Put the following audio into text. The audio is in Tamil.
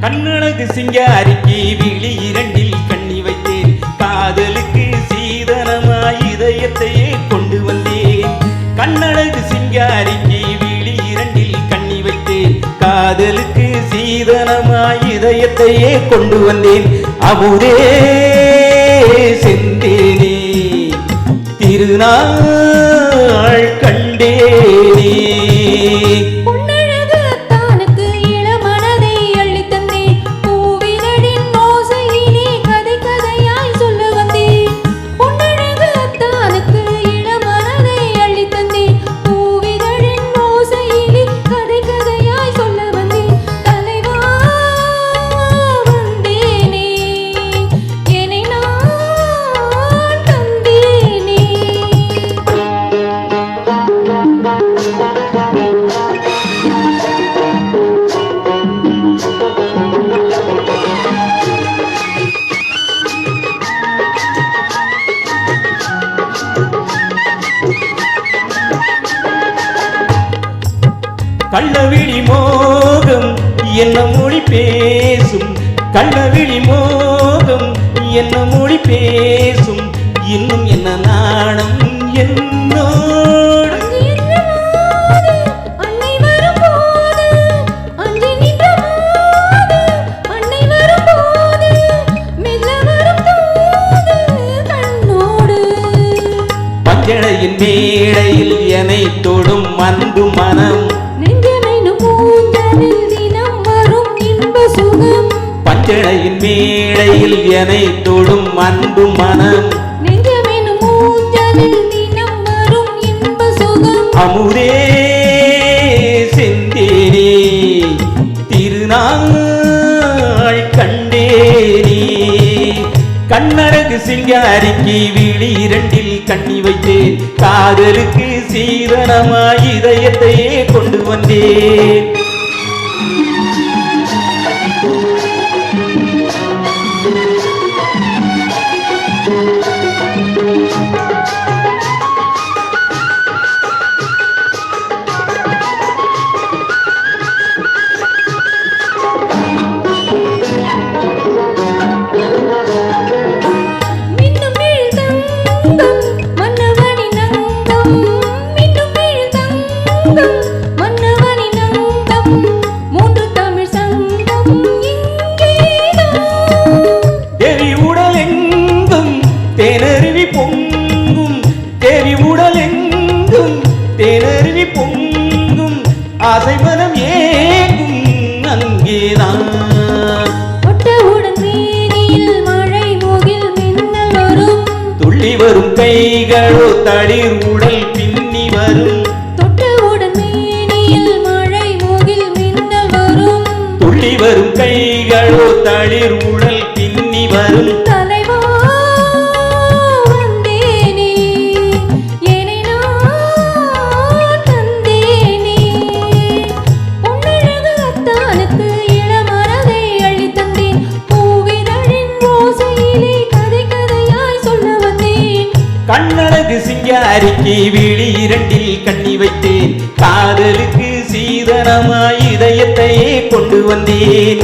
கண்ணழகு சிங்காரிக்கு விழி இரண்டில் கண்ணி வைத்தேன் காதலுக்கு சீதனமாய் இதயத்தையே கொண்டு வந்தேன் கண்ணழகு சிங்காரிக்கு விழி இரண்டில் கண்ணி வைத்தேன் காதலுக்கு சீதனமாய் இதயத்தையே கொண்டு வந்தேன் அமுதே செந்தேனே திருநாள் கண்டேனே கள்ளவிழி மோகம் என்ன மொழி பேசும் கள்ளவிழி மோகம் என்ன மொழி பேசும் இன்னும் என்ன நாணம் என்னோடு பஞ்சனையின் மேடையில் என்னை தொடும் அன்பு மனம் பஞ்சனையின் மேடையில் என்னை தொடும் அன்பு மனம் அமுதே செந்தேனே திருநாள் கண்டேனே கண்ணழகு சிங்காரிக்கு விழி இரண்டில் கண்ணி வைத்தேன் காதலுக்கு சீதனமாய் இதயத்தையே கொண்டு வந்தேன் தேனருவி பொங்கும் தேவி உடல் எங்கும் தேனருவி பொங்கும் ஆசைமனம் ஏங்கும் அங்கேதான் ஒட்டவுடன் மேனியில் மழை முகில் மின்னல் வரும் துள்ளி வரும் கைகளோ தளிர் உடல் பின்னி வரும் தொட்டவுடன் மேனியில் மழை முகில் மின்னல் வரும் துள்ளி வரும் கைகளோ தளிர் உடல் பின்னி வரும் கண்ணழகு சிங்காரிக்கு விழி இரண்டில் கண்ணி வைத்தேன் காதலுக்கு சீதனமாய் இதயத்தையே கொண்டு வந்தேன்